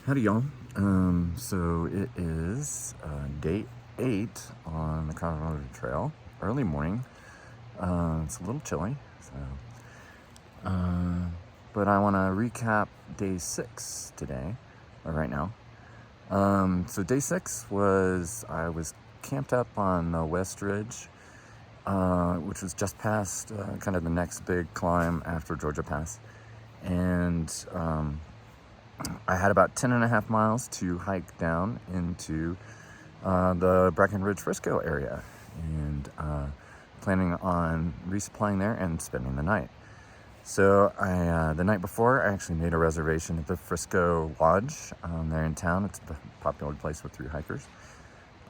Howdy, y'all. So it is day 8 on the Colorado Trail. Early morning. It's a little chilly, but I want to recap day 6 today, or right now. So day 6 I was camped up on the West Ridge, which was just past kind of the next big climb after Georgia Pass, and I had about 10 and a half miles to hike down into the Breckenridge Frisco area, and planning on resupplying there and spending the night. So the night before, I actually made a reservation at the Frisco Lodge there in town. It's a popular place with through hikers.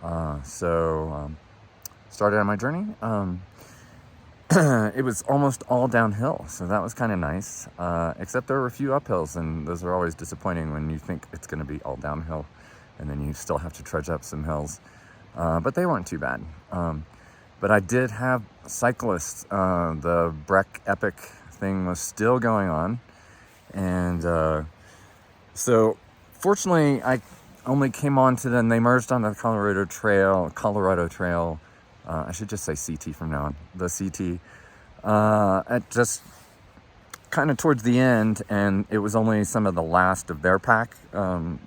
Started on my journey. It was almost all downhill, so that was kind of nice, except there were a few uphills, and those are always disappointing when you think it's going to be all downhill and then you still have to trudge up some hills, but they weren't too bad. But I did have cyclists. The Breck Epic thing was still going on, and so fortunately I only came on to them. They merged on the Colorado Trail. I should just say CT from now on. The CT at just kind of towards the end, and it was only some of the last of their pack, some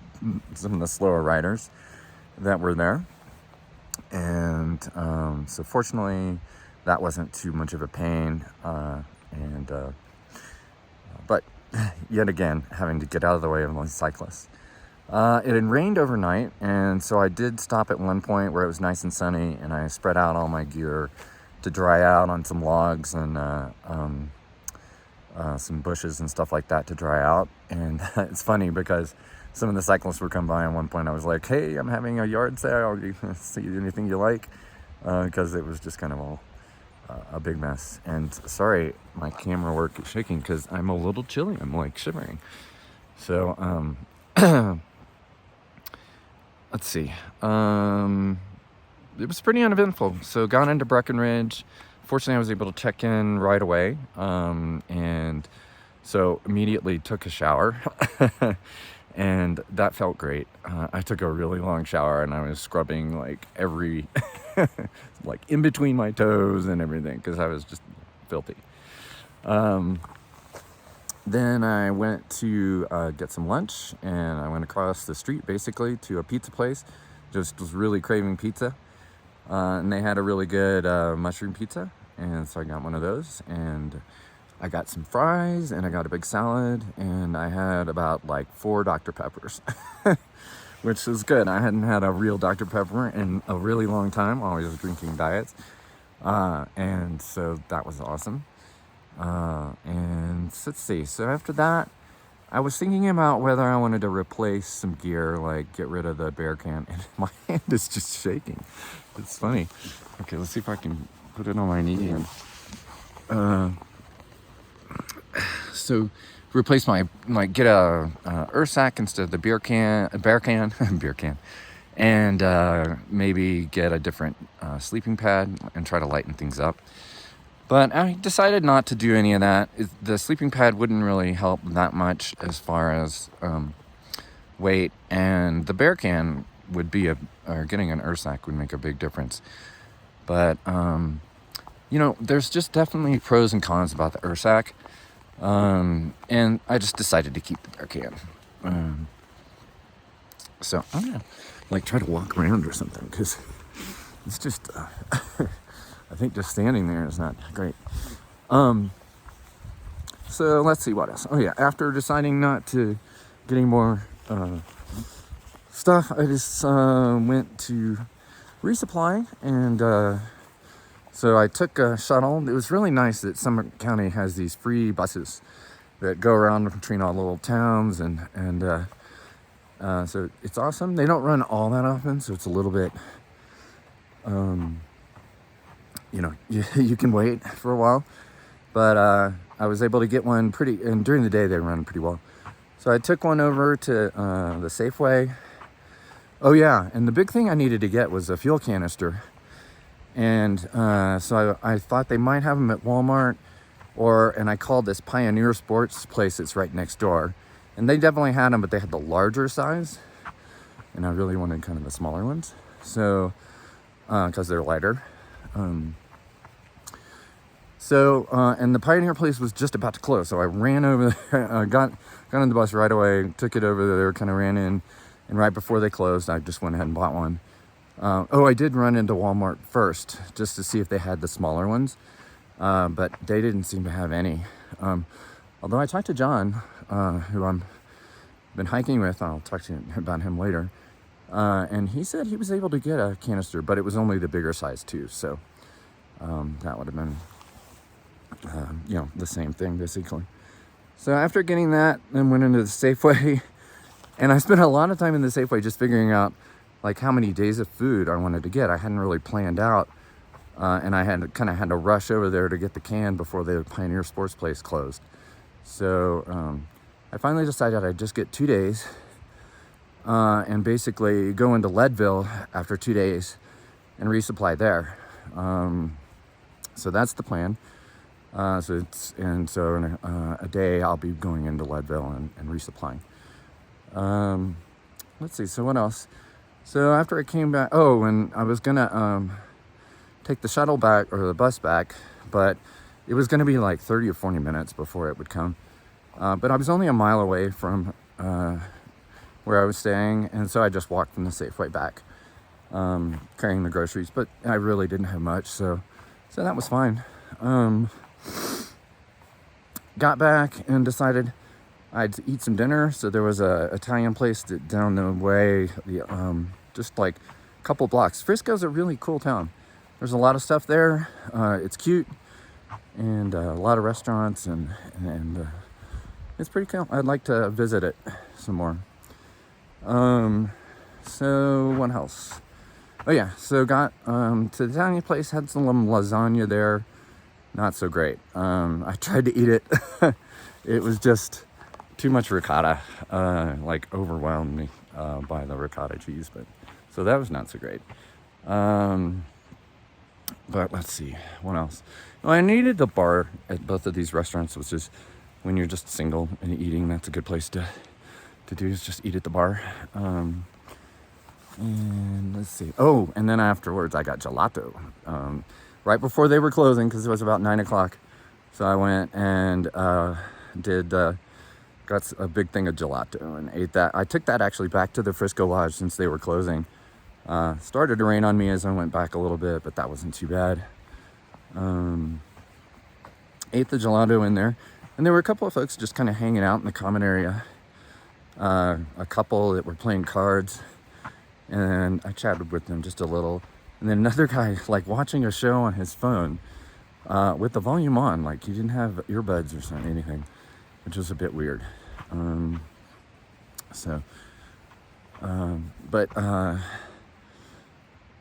of the slower riders that were there. And so fortunately, that wasn't too much of a pain. But yet again, having to get out of the way of those cyclists. It had rained overnight, and so I did stop at one point where it was nice and sunny, and I spread out all my gear to dry out on some logs and some bushes and stuff like that to dry out. And it's funny because some of the cyclists would come by. At one point I was like, hey, I'm having a yard sale, you see anything you like, because it was just kind of all a big mess. And sorry, my camera work is shaking because I'm a little chilly. I'm like shivering. So let's see. It was pretty uneventful. So got into Breckenridge. Fortunately, I was able to check in right away. And so immediately took a shower. And that felt great. I took a really long shower, and I was scrubbing like every, like in between my toes and everything, because I was just filthy. Then I went to get some lunch, and I went across the street basically to a pizza place. Just was really craving pizza, and they had a really good mushroom pizza, and so I got one of those, and I got some fries, and I got a big salad, and I had about like 4 Dr. Peppers, which was good. I hadn't had a real Dr. Pepper in a really long time. Always drinking diets, and so that was awesome. And let's see. So after that, I was thinking about whether I wanted to replace some gear, like get rid of the Bearcan, and my hand is just shaking. It's funny. Okay, let's see if I can put it on my knee and so replace get a Ursack instead of the beer can, and maybe get a different sleeping pad and try to lighten things up. But I decided not to do any of that. The sleeping pad wouldn't really help that much as far as weight, and the Bearcan would be or getting an Ursack would make a big difference. But there's just definitely pros and cons about the Ursack, and I just decided to keep the Bearcan. So I'm gonna try to walk around or something, because it's just. I think just standing there is not great. So let's see what else. Oh yeah, after deciding not to get any more stuff, I just went to resupply, and so I took a shuttle. It was really nice that Summit County has these free buses that go around between all the little towns, and so it's awesome. They don't run all that often, so it's a little bit you can wait for a while, but I was able to get one and during the day they run pretty well. So I took one over to the Safeway. Oh yeah, and the big thing I needed to get was a fuel canister, and so I thought they might have them at Walmart, and I called this Pioneer Sports place that's right next door, And they definitely had them, but they had the larger size. And I really wanted kind of the smaller ones. So, because they're lighter. And the Pioneer place was just about to close. So I ran over there, got on the bus right away, took it over there, kind of ran in. And right before they closed, I just went ahead and bought one. I did run into Walmart first just to see if they had the smaller ones. But they didn't seem to have any. Although I talked to John, who I'm been hiking with, I'll talk to you about him later. And he said he was able to get a canister, but it was only the bigger size too. So that would have been, the same thing basically. So after getting that, then went into the Safeway, and I spent a lot of time in the Safeway just figuring out like how many days of food I wanted to get. I hadn't really planned out, and I had to rush over there to get the can before the Pioneer Sports Place closed. So I finally decided I'd just get 2 days, and basically go into Leadville after 2 days and resupply there. So that's the plan. So in a day I'll be going into Leadville and resupplying. Let's see. So what else? So after I came back, and I was gonna take the shuttle back or the bus back, but it was gonna be like 30 or 40 minutes before it would come. But I was only a mile away from where I was staying, and so I just walked from the Safeway back, carrying the groceries. But I really didn't have much, so that was fine. Got back and decided I'd eat some dinner. So there was a Italian place down the way, just like a couple blocks. Frisco's a really cool town. There's a lot of stuff there. It's cute, and a lot of restaurants, and it's pretty cool. I'd like to visit it some more. So what else? Oh yeah, so got to the Italian place, had some lasagna there. Not so great. I tried to eat it. It was just too much ricotta, overwhelmed me by the ricotta cheese, but so that was not so great. But let's see, what else? Well, I needed the bar at both of these restaurants, which is when you're just single and eating, that's a good place to do, is just eat at the bar. And let's see. Oh, and then afterwards I got gelato. Right before they were closing, because it was about 9 o'clock. So I went and got a big thing of gelato and ate that. I took that actually back to the Frisco Lodge since they were closing. Started to rain on me as I went back a little bit, but that wasn't too bad. Ate the gelato in there. And there were a couple of folks just kind of hanging out in the common area. A couple that were playing cards. And I chatted with them just a little. And then another guy, watching a show on his phone with the volume on. He didn't have earbuds or something, anything, which was a bit weird. And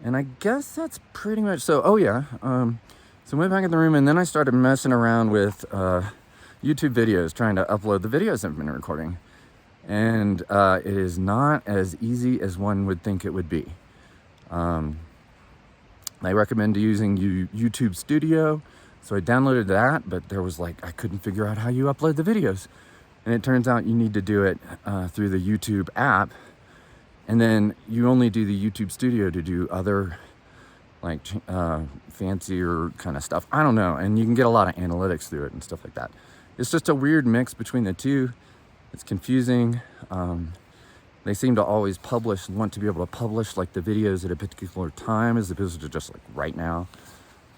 I guess that's pretty much, so I went back in the room, and then I started messing around with YouTube videos, trying to upload the videos I've been recording. And it is not as easy as one would think it would be. I recommend using YouTube Studio. So I downloaded that, but there was I couldn't figure out how you upload the videos. And it turns out you need to do it through the YouTube app. And then you only do the YouTube Studio to do other fancier kind of stuff. I don't know. And you can get a lot of analytics through it and stuff like that. It's just a weird mix between the two. It's confusing. They seem to always want to be able to publish the videos at a particular time as opposed to just right now.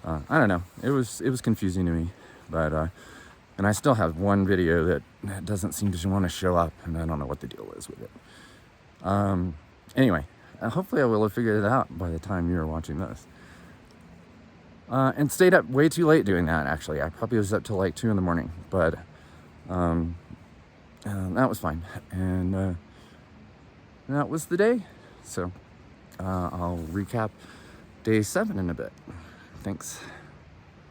I don't know. It was confusing to me, but and I still have one video that doesn't seem to want to show up, and I don't know what the deal is with it. Anyway, hopefully I will have figured it out by the time you're watching this. And stayed up way too late doing that. Actually, I probably was up till 2 in the morning, but that was fine. And that was the day. So I'll recap day 7 in a bit. Thanks.